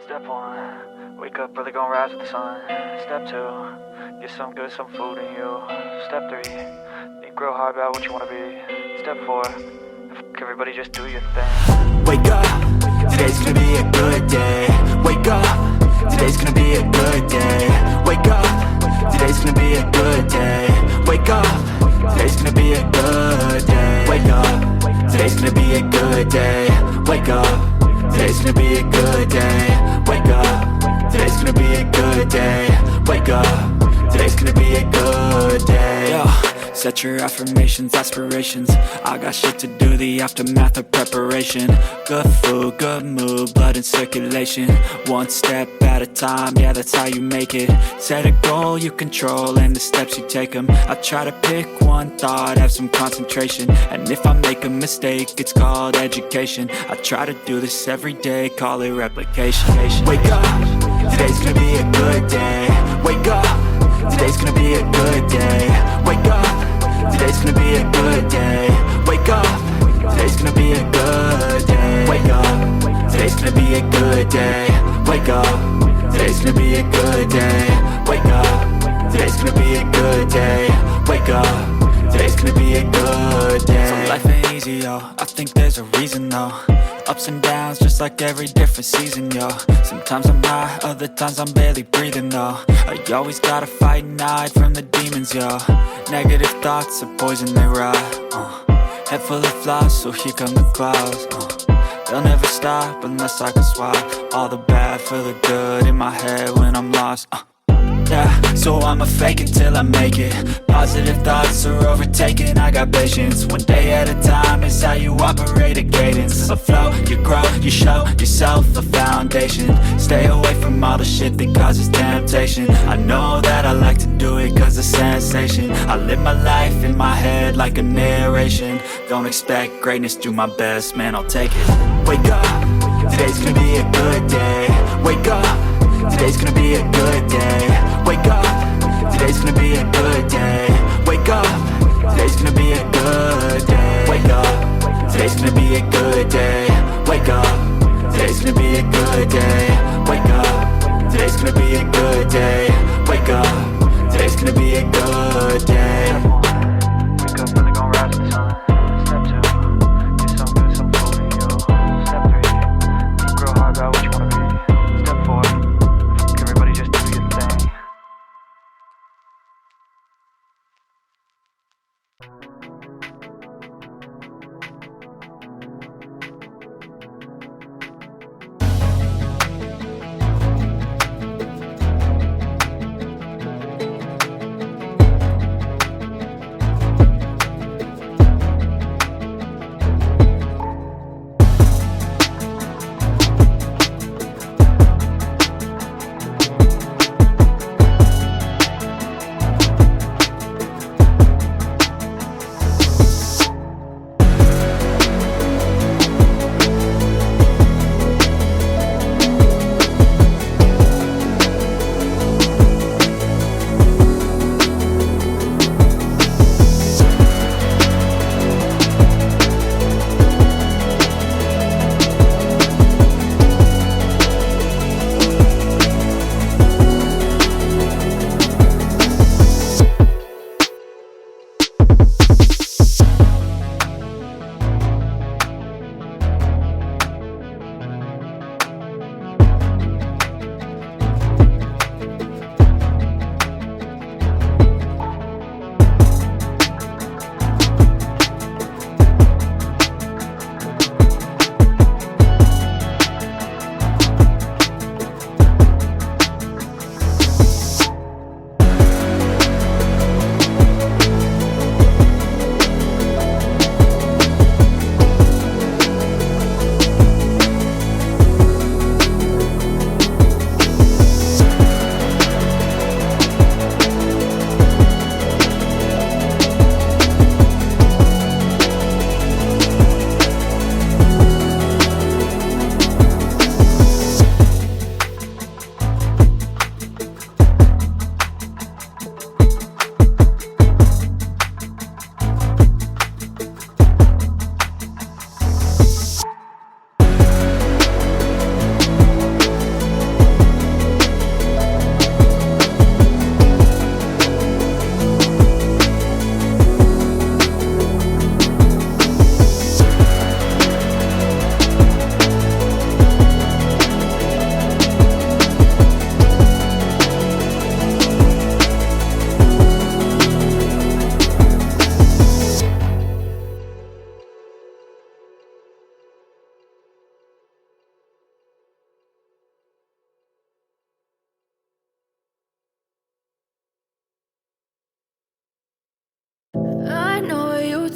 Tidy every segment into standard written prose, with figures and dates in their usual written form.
Step one, wake up early, gonna rise with the sun. Step two, get some good, some food in you. Step three, think real hard about what you wanna be. Step four, everybody just do your thing. Wake up, today's gonna be a good day. Wake up, today's gonna be a good day. Wake up, today's gonna be a good day. Wake up, today's gonna be a good day. Wake up, today's gonna be a good day. Wake up, today's gonna be a good day. Wake up, today's gonna be a good day. Wake up, today's gonna be a good day. Yo, set your affirmations, aspirations. I got shit to do, the aftermath of preparation. Good food, good mood, blood in circulation. One step at a time, yeah, that's how you make it. Set a goal you control and the steps you take them. I try to pick one thought, have some concentration. And if I make a mistake, it's called education. I try to do this every day, call it replication. Wake up, today's gonna be a good day. Wake up, today's gonna be a good day. Wake up, today's gonna be a good day. Wake up, today's gonna be a good day. Wake up, today's gonna be a good day. Wake up, today's gonna be a good day. Wake up, today's gonna be a good day. Wake up, today's gonna be a good day. So life ain't easy, yo, I think there's a reason though. Ups and downs, just like every different season, yo. Sometimes I'm high, other times I'm barely breathing, though. You always gotta fight and hide from the demons, yo. Negative thoughts are poison, they rot. Head full of flies, so here come the clouds. They'll never stop unless I can swap all the bad for the good in my head when I'm lost. Yeah, so I'ma fake it till I make it. Positive thoughts are overtaken, I got patience. One day at a time is how you operate a cadence. A flow, you grow, you show yourself a foundation. Stay away from all the shit that causes temptation. I know that I like to do it cause it's sensation. I live my life in my head like a narration. Don't expect greatness, do my best, man, I'll take it. Wake up, today's gonna be a good day. Wake up, today's gonna be a good day. Wake up, today's gonna be a good day. Wake up, today's gonna be a good day. Wake up, today's gonna be a good day. Wake up, today's gonna be a good day. Wake up, today's gonna be a good day. Wake up, today's gonna be a good day. Wake up, really gonna rise with the sun. Step two, get some good, some food in you. Step three, think real hard about what you wanna be. Step four, everybody just do your thing.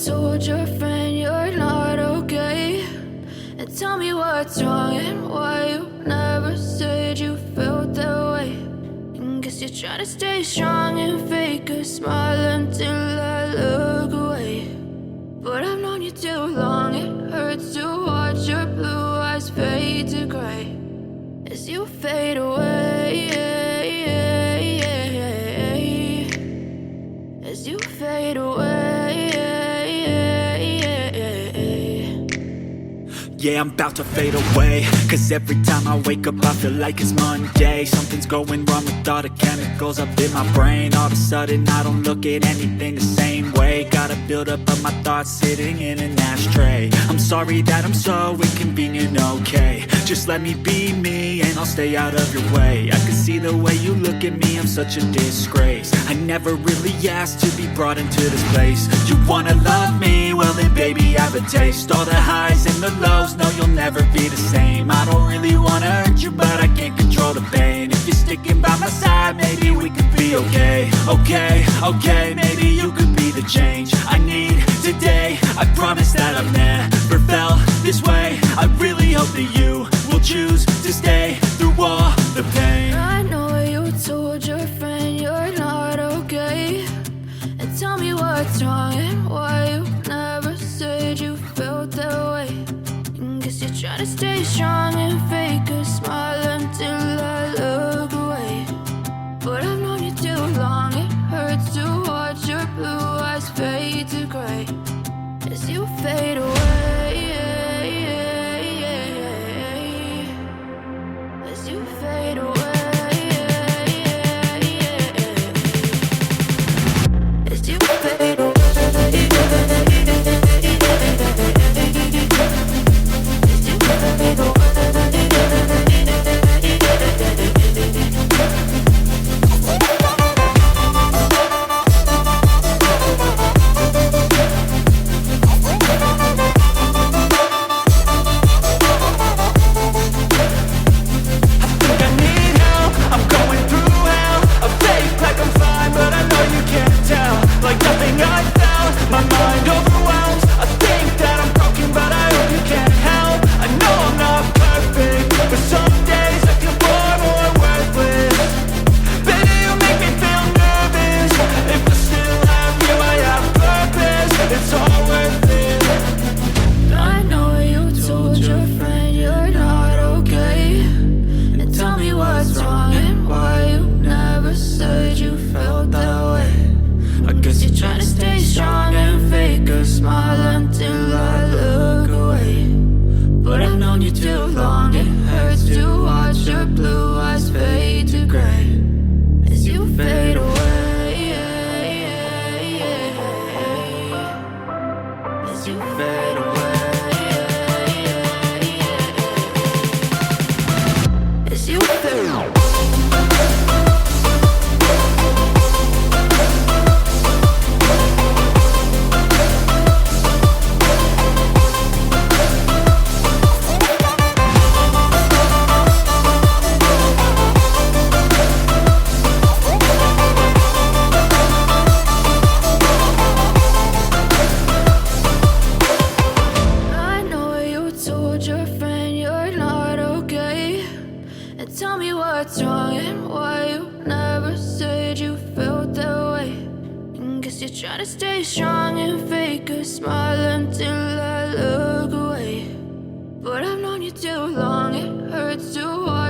told your friend you're not okay? And tell me what's wrong and why you never said you felt that way. And guess you're trying to stay strong and fake a smile until I look away. But I've known you too long, it hurts to watch your blue eyes fade to gray as you fade away, as you fade away. Yeah, I'm about to fade away, cause every time I wake up I feel like it's Monday. Something's going wrong with all the chemicals up in my brain. All of a sudden I don't look at anything the same way. Got a buildup of my thoughts sitting in an ashtray. I'm sorry that I'm so inconvenient, okay? Just let me be me and I'll stay out of your way. I can see the way you look at me, I'm such a disgrace. I never really asked to be brought into this place. You wanna love me? Well then baby I have a taste. All the highs and the lows, no you'll never be the same. I don't really wanna hurt you but I can't control the pain. If you're sticking by my side maybe we could be okay. Okay, maybe you could be the change I need today. I promise that I've never felt this way. I really hope that you will choose to stay through all the pain. I know you told your friend you're not okay. And tell me what's wrong and why you never said you felt that way. And guess you're trying to stay strong and fake a smile until I look away. But I've known you too long, it hurts to watch your blue eyes fade to gray as you fade away, as you fade away, as you fade away. But I've known you too long, it hurts to watch